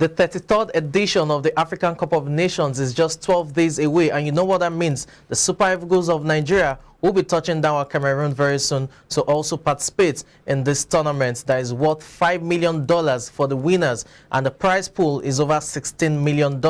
The 33rd edition of the African Cup of Nations is just 12 days away, and you know what that means. The Super Eagles of Nigeria will be touching down at Cameroon very soon to also participate in this tournament that is worth $5 million for the winners, and the prize pool is over $16 million.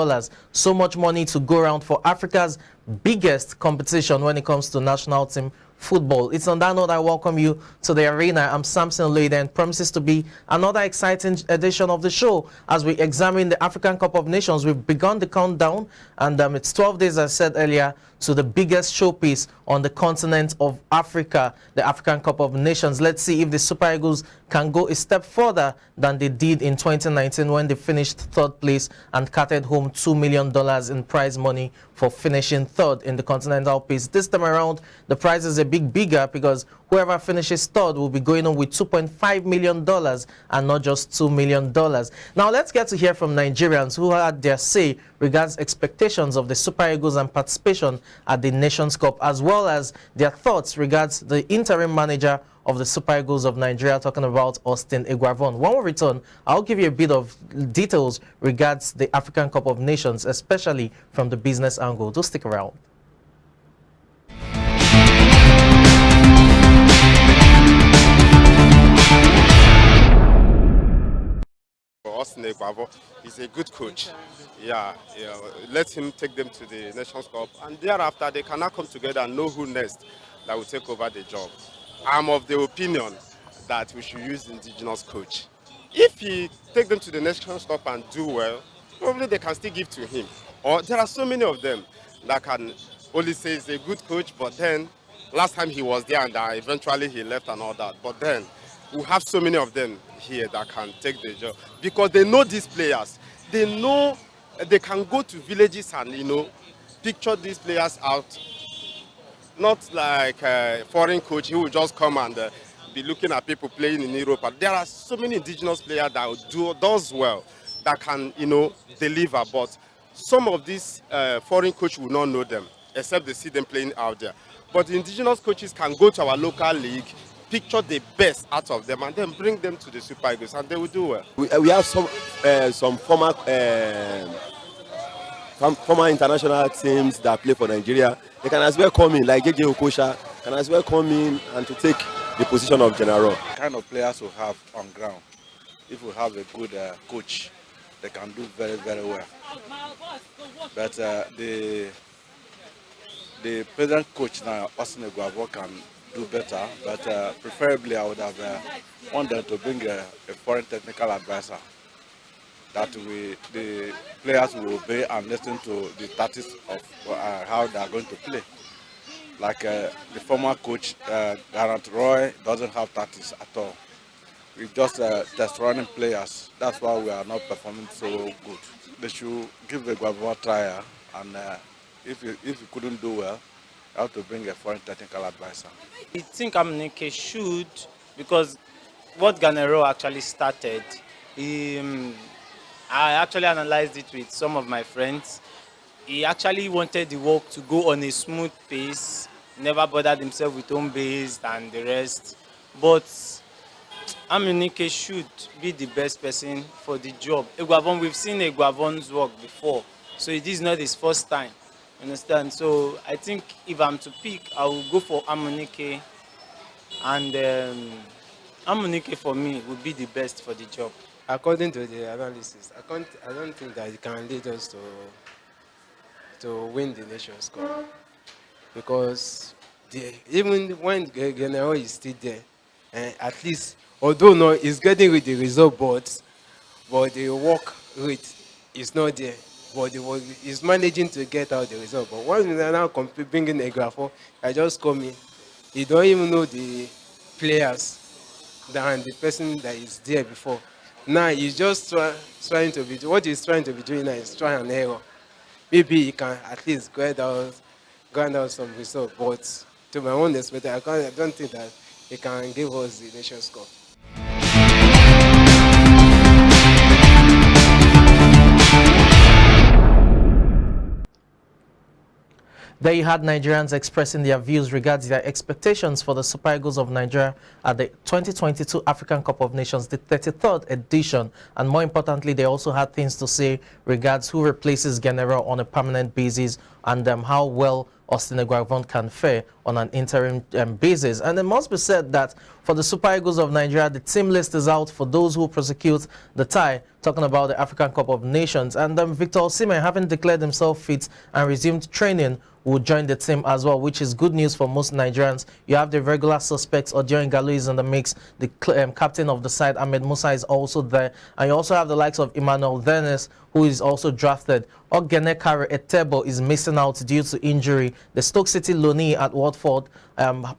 So much money to go around for Africa's biggest competition when it comes to national team football. It's on that note I welcome you to the arena. I'm Samson Lade, and promises to be another exciting edition of the show as we examine the African Cup of Nations. We've begun the countdown, and it's 12 days, as I said earlier, to the biggest showpiece on the continent of Africa, the African Cup of Nations. Let's see if the Super Eagles can go a step further than they did in 2019 when they finished third place and carted home $2 million in prize money for finishing third in the continental piece. This time around, the prize is a bit bigger because whoever finishes third will be going on with $2.5 million and not just $2 million. Now let's get to hear from Nigerians who had their say regards expectations of the Super Eagles and participation at the Nations Cup, as well as their thoughts regards the interim manager of the Super Eagles of Nigeria, talking about Austin Eguavoen. When we return, I'll give you a bit of details regards the African Cup of Nations, especially from the business angle. Do stick around. Austin Eguavoen is a good coach. Yeah, let him take them to the Nations Cup, and thereafter they cannot come together and know who next that will take over the job. I'm of the opinion that we should use the indigenous coach. If he take them to the Nations Cup and do well, probably they can still give to him. Or there are so many of them that can only say he's a good coach, but then last time he was there and eventually he left and all that. But then we have so many of them here that can take the job because they know these players. They know they can go to villages and, picture these players out. Not like a foreign coach who will just come and be looking at people playing in Europe. There are so many indigenous players that does well, that can, deliver. But some of these foreign coaches will not know them, except they see them playing out there. But the indigenous coaches can go to our local league, picture the best out of them, and then bring them to the Super Eagles, and they will do well. We have some former international teams that play for Nigeria. They can as well come in, like JJ Okocha, can as well come in and to take the position of general. The kind of players we have on ground, if we have a good coach, they can do very, very well. But the present coach now, Austin Eguavoen, can do better, but preferably I would have wanted to bring a foreign technical advisor that the players will obey and listen to the tactics of how they are going to play. Like the former coach, Garant Roy, doesn't have tactics at all. We just test running players. That's why we are not performing so good. They should give the Eguavoen a trial, and if you couldn't do well, you have to bring a foreign technical advisor. I think Amunike should, because what Ganero actually started, I actually analyzed it with some of my friends. He actually wanted the work to go on a smooth pace, never bothered himself with home base and the rest. But Amunike should be the best person for the job. Eguavoen, we've seen Eguavoen's work before, so it is not his first time. Understand? So I think if I'm to pick, I will go for Amunike, and Amunike for me would be the best for the job. According to the analysis, I don't think that it can lead us to win the Nations Cup, because even when Ganero is still there, at least, although no, he's getting with the result, but the work rate is not there. But he's managing to get out the result. But once we are now bringing Eguavoen, I just come in. He don't even know the players than the person that is there before. Now he's just trying to be, what he's trying to be doing now is try and error. Maybe he can at least grind out some result. But to my own expectation, I don't think that he can give us the Nations Cup. There you had Nigerians expressing their views regarding their expectations for the Super Eagles of Nigeria at the 2022 African Cup of Nations, the 33rd edition. And more importantly, they also had things to say regards who replaces General on a permanent basis and how well Austin Eguavoen can fare on an interim basis. And it must be said that for the Super Eagles of Nigeria, the team list is out for those who prosecute the tie, talking about the African Cup of Nations. And Victor Osimhen, having declared himself fit and resumed training, will join the team as well, which is good news for most Nigerians. You have the regular suspects. Odion Igalo is in the mix. The captain of the side, Ahmed Musa, is also there. And you also have the likes of Emmanuel Dennis, who is also drafted. Ogenekare Etebo is missing out due to injury. The Stoke City loanee at Watford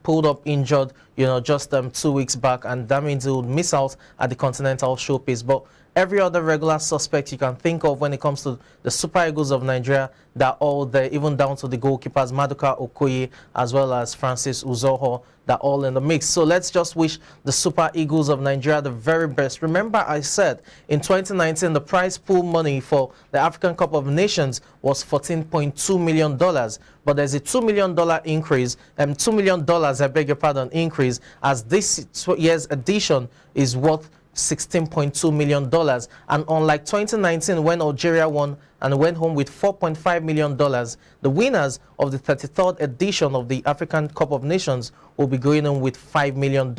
pulled up injured, just 2 weeks back, and that means he would miss out at the Continental Showpiece. But every other regular suspect you can think of when it comes to the Super Eagles of Nigeria, they're all there, even down to the goalkeepers, Maduka Okoye, as well as Francis Uzoho. They're all in the mix. So let's just wish the Super Eagles of Nigeria the very best. Remember, I said in 2019, the prize pool money for the African Cup of Nations was $14.2 million. But there's a $2 million increase, $2 million, I beg your pardon, increase, as this year's edition is worth $16.2 million. And unlike 2019, when Algeria won and went home with $4.5 million, the winners of the 33rd edition of the African Cup of Nations will be going on with $5 million,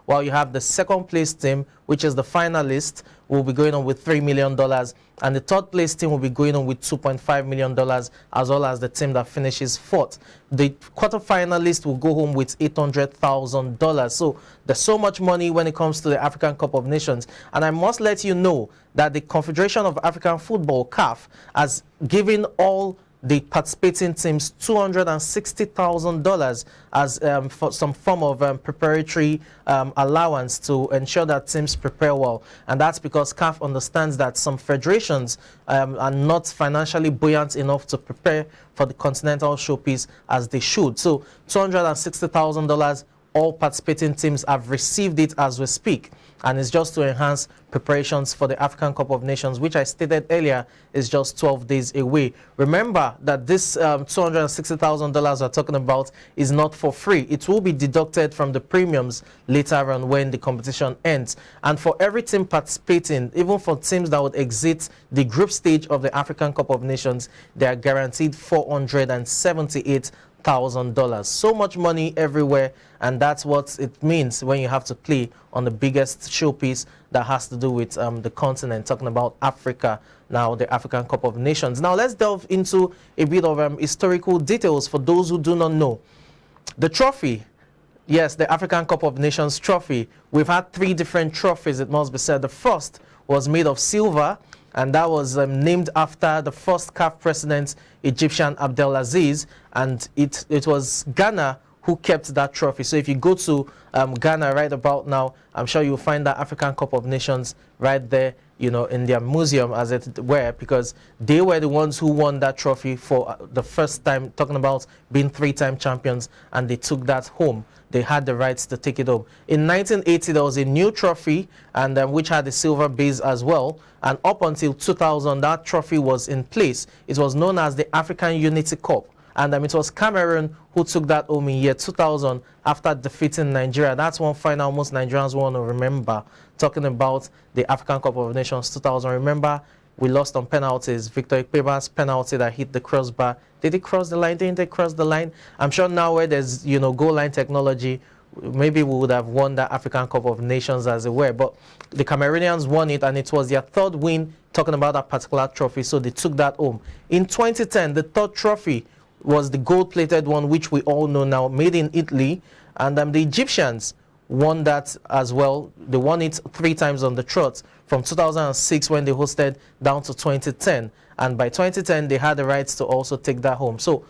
while you have the second place team, which is the finalist, will be going on with $3 million, and the third place team will be going on with $2.5 million, as well as the team that finishes fourth. The quarterfinalist will go home with $800,000. So there's so much money when it comes to the African Cup of Nations. And I must let you know that the Confederation of African Football, CAF, has given all the participating teams $260,000 as for some form of preparatory allowance to ensure that teams prepare well. And that's because CAF understands that some federations are not financially buoyant enough to prepare for the Continental Showpiece as they should. So $260,000, all participating teams have received it as we speak. And it's just to enhance preparations for the African Cup of Nations, which I stated earlier is just 12 days away. Remember that this $260,000 we're talking about is not for free. It will be deducted from the premiums later on when the competition ends. And for every team participating, even for teams that would exit the group stage of the African Cup of Nations, they are guaranteed $478,000. So much money everywhere, and that's what it means when you have to play on the biggest showpiece that has to do with the continent, talking about Africa now, the African Cup of Nations. Now let's delve into a bit of historical details for those who do not know. The trophy, yes, the African Cup of Nations trophy, we've had 3 different trophies, it must be said. The first was made of silver, and that was named after the first CAF president, Egyptian Abdelaziz, and it was Ghana who kept that trophy. So if you go to Ghana right about now, I'm sure you'll find that African Cup of Nations right there, in their museum, as it were, because they were the ones who won that trophy for the first time, talking about being 3-time champions, and they took that home. They had the rights to take it home. In 1980, there was a new trophy, and which had a silver base as well. And up until 2000, that trophy was in place. It was known as the African Unity Cup. And it was Cameroon who took that home in year 2000 after defeating Nigeria. That's one final most Nigerians want to remember, talking about the African Cup of Nations 2000. Remember, we lost on penalties. Victor Ikpeba's penalty that hit the crossbar. Did it cross the line? Didn't it cross the line? I'm sure now where there's, goal line technology, maybe we would have won the African Cup of Nations as it were. But the Cameroonians won it, and it was their 3rd win, talking about that particular trophy. So they took that home. In 2010, the 3rd trophy was the gold-plated one, which we all know now, made in Italy. And the Egyptians won that as well. They won it 3 times on the trot, from 2006 when they hosted down to 2010. And by 2010, they had the rights to also take that home. So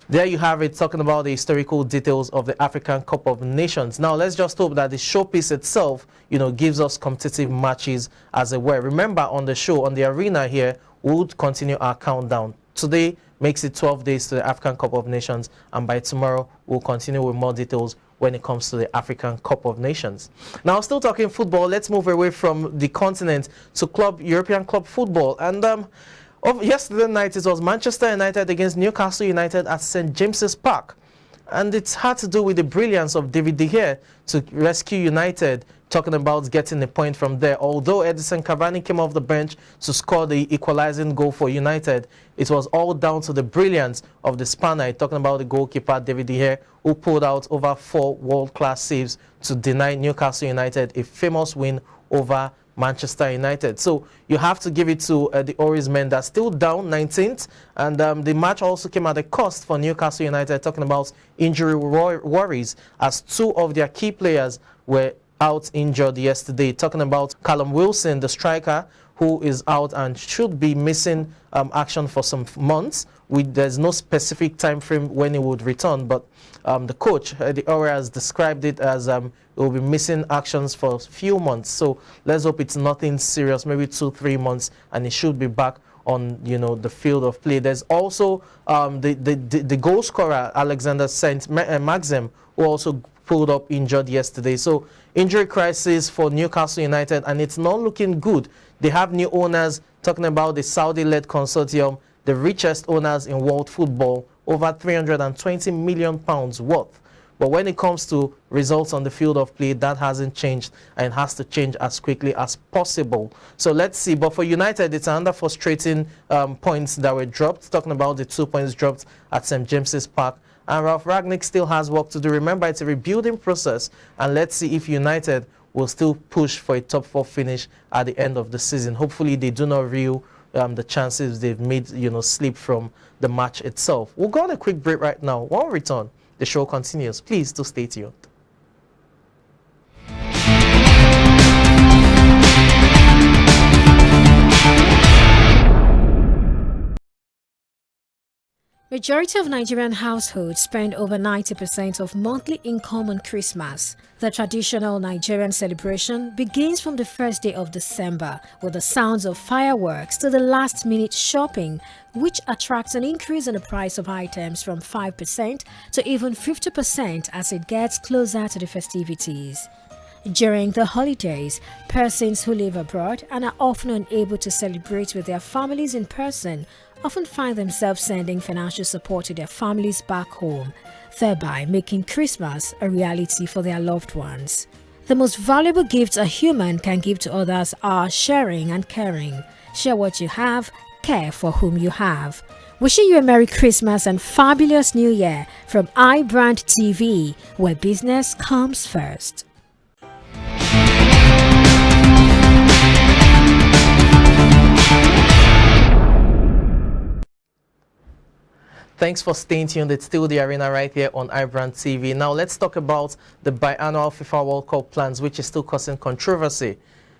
there you have it, talking about the historical details of the African Cup of Nations. Now, let's just hope that the showpiece itself, gives us competitive matches as it were. Remember, on the show, on the arena here, we would continue our countdown. Today makes it 12 days to the African Cup of Nations, and by tomorrow, we'll continue with more details when it comes to the African Cup of Nations. Now, still talking football, let's move away from the continent to European club football. And Yesterday night, it was Manchester United against Newcastle United at St. James's Park. And it's had to do with the brilliance of David De Gea to rescue United, talking about getting a point from there. Although Edison Cavani came off the bench to score the equalizing goal for United, it was all down to the brilliance of the Spaniard, talking about the goalkeeper David De Gea, who pulled out over 4 world-class saves to deny Newcastle United a famous win over Manchester United. So you have to give it to the Oris men that's still down 19th, and the match also came at a cost for Newcastle United, talking about injury worries as 2 of their key players were out injured yesterday, talking about Callum Wilson, the striker, who is out and should be missing action for some months. There's no specific time frame when he would return, but the coach, the Ora, has described it as he will be missing actions for a few months. So let's hope it's nothing serious, maybe 2-3 months, and he should be back on the field of play. There's also the goal scorer Alexander Saint Maxim, who also pulled up injured yesterday. So injury crisis for Newcastle United, and it's not looking good. They have new owners, talking about the Saudi-led consortium, the richest owners in world football, over £320 million worth. But when it comes to results on the field of play, that hasn't changed, and it has to change as quickly as possible. So let's see. But for United, it's another frustrating points that were dropped, talking about the 2 points dropped at St. James's Park. And Ralph Rangnick still has work to do. Remember, it's a rebuilding process, and let's see if United will still push for a top 4 finish at the end of the season. Hopefully, they do not reel the chances they've made, slip from the match itself. We'll go on a quick break right now. When we return, the show continues. Please do stay tuned. Majority of Nigerian households spend over 90% of monthly income on Christmas. The traditional Nigerian celebration begins from the first day of December with the sounds of fireworks to the last-minute shopping, which attracts an increase in the price of items from 5% to even 50% as it gets closer to the festivities. During the holidays, persons who live abroad and are often unable to celebrate with their families in person often find themselves sending financial support to their families back home, thereby making Christmas a reality for their loved ones. The most valuable gifts a human can give to others are sharing and caring. Share what you have, care for whom you have. Wishing you a Merry Christmas and fabulous New Year from iBrandTV, where business comes first. Thanks for staying tuned. It's still the arena right here on iBrandTV. Now let's talk about the biannual FIFA World Cup plans, which is still causing controversy.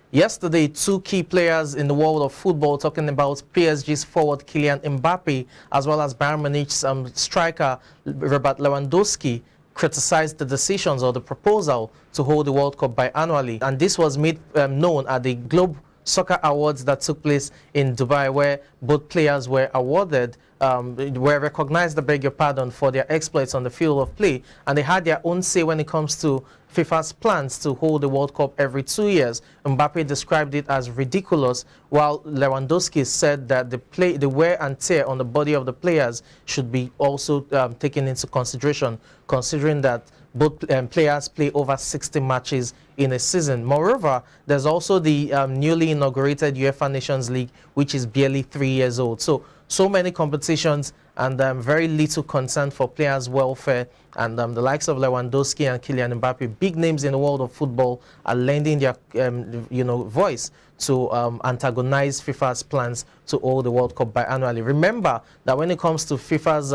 Yesterday, 2 key players in the world of football, talking about PSG's forward Kylian Mbappe, as well as Bayern Munich's striker Robert Lewandowski, criticized the decisions or the proposal to hold the World Cup biannually. And this was made known at the Globe Soccer Awards that took place in Dubai, where both players were awarded, were recognized, I beg your pardon, for their exploits on the field of play, and they had their own say when it comes to FIFA's plans to hold the World Cup every 2 years. Mbappe described it as ridiculous, while Lewandowski said that the wear and tear on the body of the players should be also taken into consideration, considering that both players play over 60 matches in a season. Moreover, there's also the newly inaugurated UEFA Nations League, which is barely 3 years old. So many competitions and very little concern for players' welfare. And the likes of Lewandowski and Kylian Mbappe, big names in the world of football, are lending their voice to antagonize FIFA's plans to hold the World Cup biannually. Remember that when it comes to FIFA's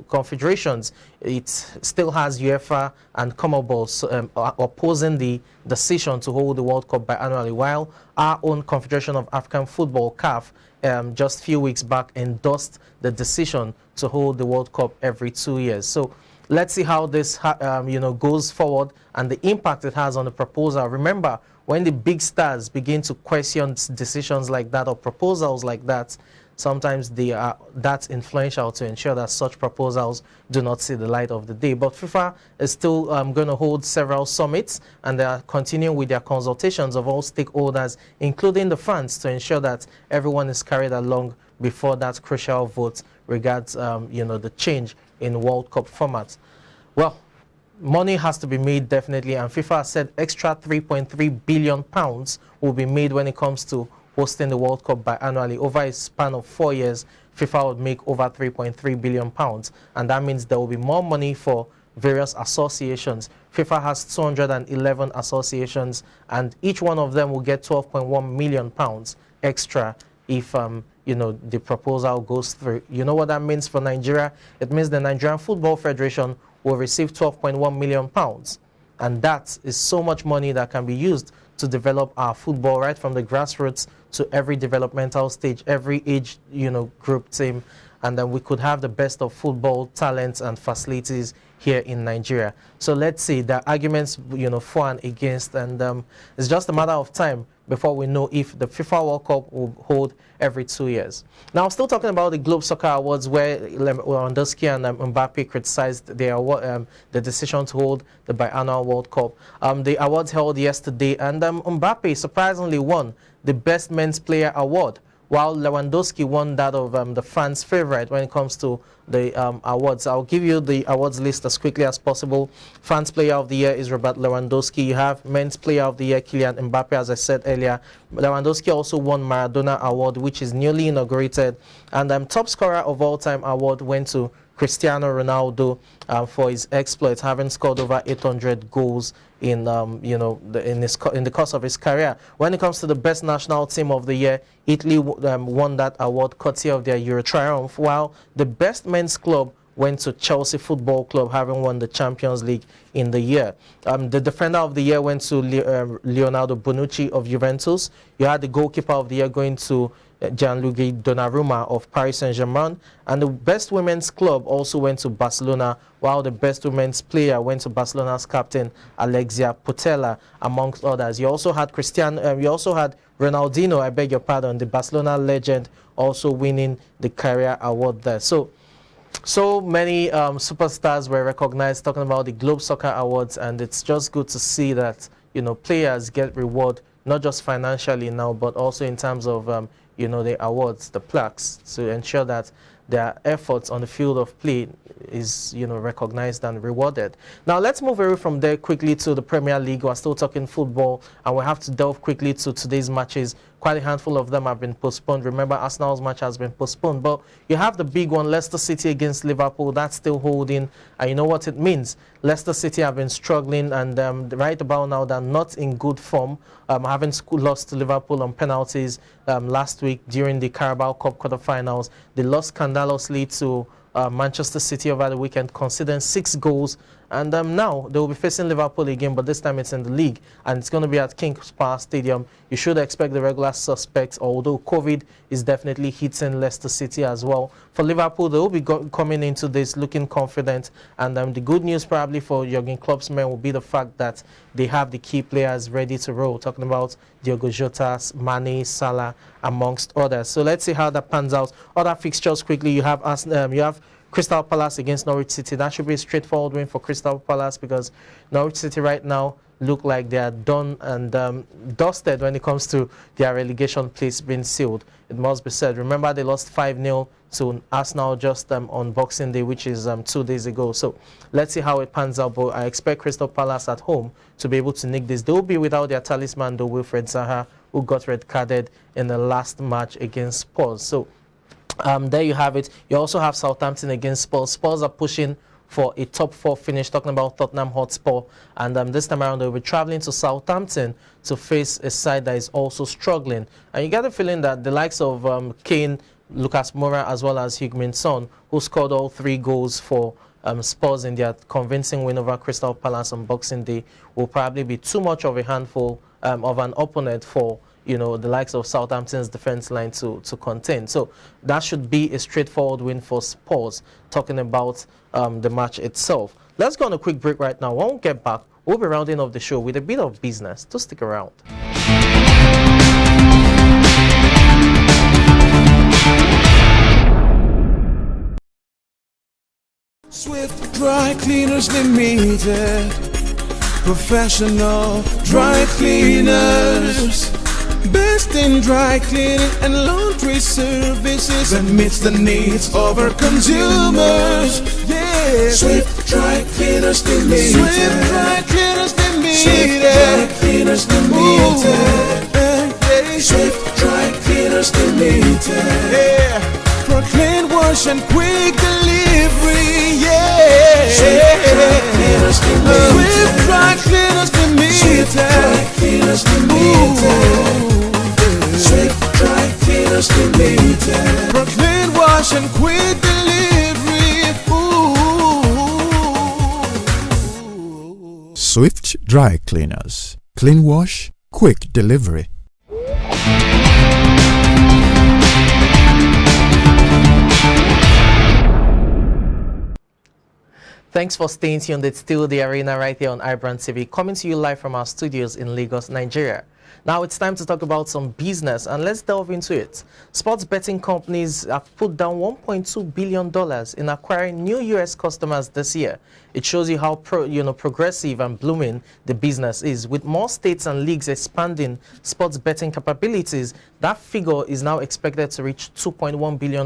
confederations, it still has UEFA and CONMEBOL opposing the decision to hold the World Cup biannually, while our own Confederation of African Football, CAF, just a few weeks back endorsed the decision to hold the World Cup every 2 years. So let's see how this goes forward and the impact it has on the proposal. Remember, when the big stars begin to question decisions like that or proposals like that, sometimes they are that influential to ensure that such proposals do not see the light of the day. But FIFA is still going to hold several summits, and they are continuing with their consultations of all stakeholders, including the fans, to ensure that everyone is carried along before that crucial vote regards, the change in World Cup format. Well, money has to be made definitely, and FIFA has said extra £3.3 billion will be made when it comes to hosting the World Cup biannually. Over a span of 4 years, FIFA would make over £3.3 billion, and that means there will be more money for various associations. FIFA has 211 associations, and each one of them will get £12.1 million extra if the proposal goes through. You know what that means for Nigeria? It means the Nigerian Football Federation will receive £12.1 million, and that is so much money that can be used to develop our football, right from the grassroots to every developmental stage, every age group team, and then we could have the best of football talents and facilities here in Nigeria. So let's see the arguments for and against, and it's just a matter of time before we know if the FIFA World Cup will hold every 2 years. Now, still talking about the Globe Soccer Awards, where Lewandowski and Mbappe criticized the decision to hold the biannual World Cup. The awards held yesterday, and Mbappe surprisingly won the Best Men's Player Award, while Lewandowski won that of the fans' favorite when it comes to the awards. I'll give you the awards list as quickly as possible. Fans' Player of the Year is Robert Lewandowski. You have Men's Player of the Year, Kylian Mbappe, as I said earlier. Lewandowski also won Maradona Award, which is newly inaugurated. And Top Scorer of All Time Award went to Cristiano Ronaldo for his exploits, having scored over 800 goals in the course of his career. When it comes to the Best National Team of the Year, Italy won that award courtesy of their Euro triumph, while the Best Men's Club went to Chelsea Football Club, having won the Champions League in the year. The Defender of the Year went to Leonardo Bonucci of Juventus. You had the Goalkeeper of the Year going to Gianluigi Donnarumma of Paris Saint-Germain, and the Best Women's Club also went to Barcelona, while the Best Women's Player went to Barcelona's captain Alexia Putella, amongst others. You also had Ronaldinho, I beg your pardon, the Barcelona legend, also winning the career award there. So many superstars were recognized, talking about the Globe Soccer Awards, and it's just good to see that players get reward not just financially now, but also in terms of the awards, the plaques, to ensure that their efforts on the field of play is recognized and rewarded. Now let's move away from there quickly to the Premier League. We're still talking football, and we have to delve quickly to today's matches. Quite a handful of them have been postponed. Remember, Arsenal's match has been postponed, but you have the big one, Leicester City against Liverpool. That's still holding, and you know what it means. Leicester City have been struggling, and right about now they're not in good form, having lost to Liverpool on penalties last week during the Carabao Cup quarterfinals. They lost scandalously to Manchester City over the weekend, conceding 6 goals. And now they will be facing Liverpool again, but this time it's in the league, and it's going to be at King's Power Stadium. You should expect the regular suspects, although COVID is definitely hitting Leicester City as well. For Liverpool, they will be coming into this looking confident, and the good news probably for Jurgen Klopp's men will be the fact that they have the key players ready to roll, talking about Diogo Jota, Mane, Salah, amongst others. So let's see how that pans out. Other fixtures quickly, you have Crystal Palace against Norwich City. That should be a straightforward win for Crystal Palace, because Norwich City right now look like they are done and dusted when it comes to their relegation place being sealed. It must be said. Remember, they lost 5-0 to Arsenal just on Boxing Day, which is 2 days ago. So let's see how it pans out. But I expect Crystal Palace at home to be able to nick this. They will be without their talisman, though, Wilfred Zaha, who got red-carded in the last match against Spurs. So there you have it. You also have Southampton against Spurs. Spurs are pushing for a top 4 finish, talking about Tottenham Hotspur, and this time around they'll be traveling to Southampton to face a side that is also struggling. And you get the feeling that the likes of Kane, Lucas Moura, as well as Heung-min Son, who scored all 3 goals for Spurs in their convincing win over Crystal Palace on Boxing Day, will probably be too much of a handful of an opponent for the likes of Southampton's defense line to contain. So that should be a straightforward win for Spurs, talking about the match itself. Let's go on a quick break right now. When we get back, we'll be rounding off the show with a bit of business. To stick around. Swift Dry Cleaners Limited, professional dry cleaners. Best in dry cleaning and laundry services that meets the needs of our consumers. Yeah. Swift Dry Cleaners Limited. Swift Dry Cleaners Limited. Swift Dry Cleaners Limited. Swift Dry Cleaners Limited. Yeah. For clean wash and quick delivery. Yeah. Swift Dry Cleaners Limited. Swift Dry Cleaners Limited. Swift Dry Cleaners Limited. Swift Dry Cleaners Limited. For clean wash and quick delivery. Ooh. Swift Dry Cleaners. Clean wash, quick delivery. Thanks for staying tuned. It's still the arena right here on iBrandTV, coming to you live from our studios in Lagos, Nigeria. Now it's time to talk about some business, and let's delve into it. Sports betting companies have put down $1.2 billion in acquiring new U.S. customers this year. It shows you how progressive and blooming the business is. With more states and leagues expanding sports betting capabilities, that figure is now expected to reach $2.1 billion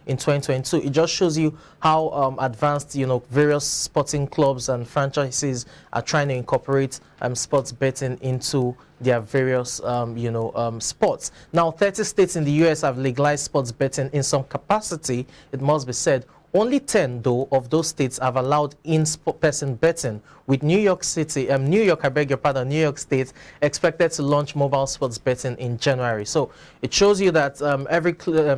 in 2022. It just shows you how advanced various sporting clubs and franchises are trying to incorporate sports betting into their various sports. Now 30 states in the US have legalized sports betting in some capacity, it must be said. Only 10, though, of those states have allowed in-person betting, with New York State expected to launch mobile sports betting in January. So it shows you that every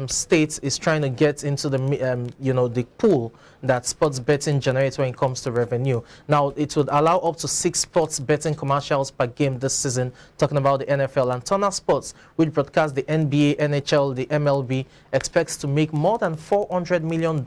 state is trying to get into the the pool that sports betting generates when it comes to revenue. Now it would allow up to 6 sports betting commercials per game this season, talking about the NFL. And Turner Sports, which broadcasts the NBA, NHL, the MLB, expects to make more than $400 million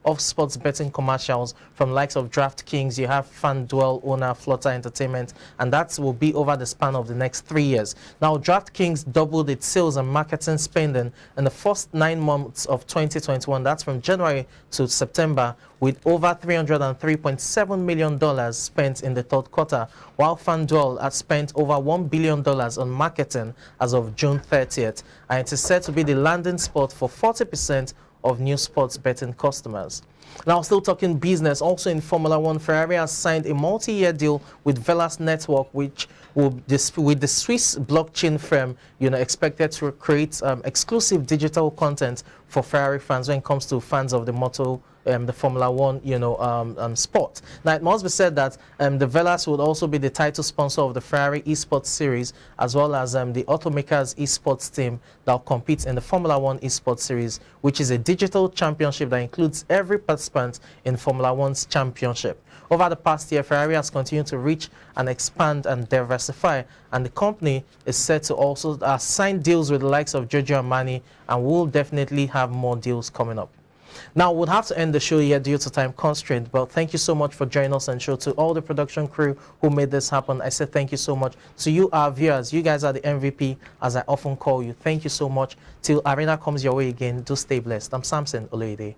of sports betting commercials from likes of DraftKings. You have FanDuel, owner Flutter Entertainment, and that will be over the span of the next 3 years. Now, DraftKings doubled its sales and marketing spending in the first 9 months of 2021. That's from January to September, with over $303.7 million spent in the third quarter, while FanDuel has spent over $1 billion on marketing as of June 30th, and it is said to be the landing spot for 40% of new sports betting customers. Now, still talking business, also in Formula One, Ferrari has signed a multi-year deal with Velas Network, which will with the Swiss blockchain firm, expected to create exclusive digital content for Ferrari fans when it comes to fans of the the Formula One, sport. Now, it must be said that the Velas would also be the title sponsor of the Ferrari Esports Series, as well as the automaker's esports team that will compete in the Formula One Esports Series, which is a digital championship that includes every participant in Formula One's championship. Over the past year, Ferrari has continued to reach and expand and diversify, and the company is set to also sign deals with the likes of Giorgio Armani, and will definitely have more deals coming up. Now, we'll have to end the show here due to time constraint, but thank you so much for joining us and show. To all the production crew who made this happen, I said thank you so much. To you, our viewers, you guys are the MVP, as I often call you. Thank you so much. Till Arena comes your way again, do stay blessed. I'm Samson Oloide.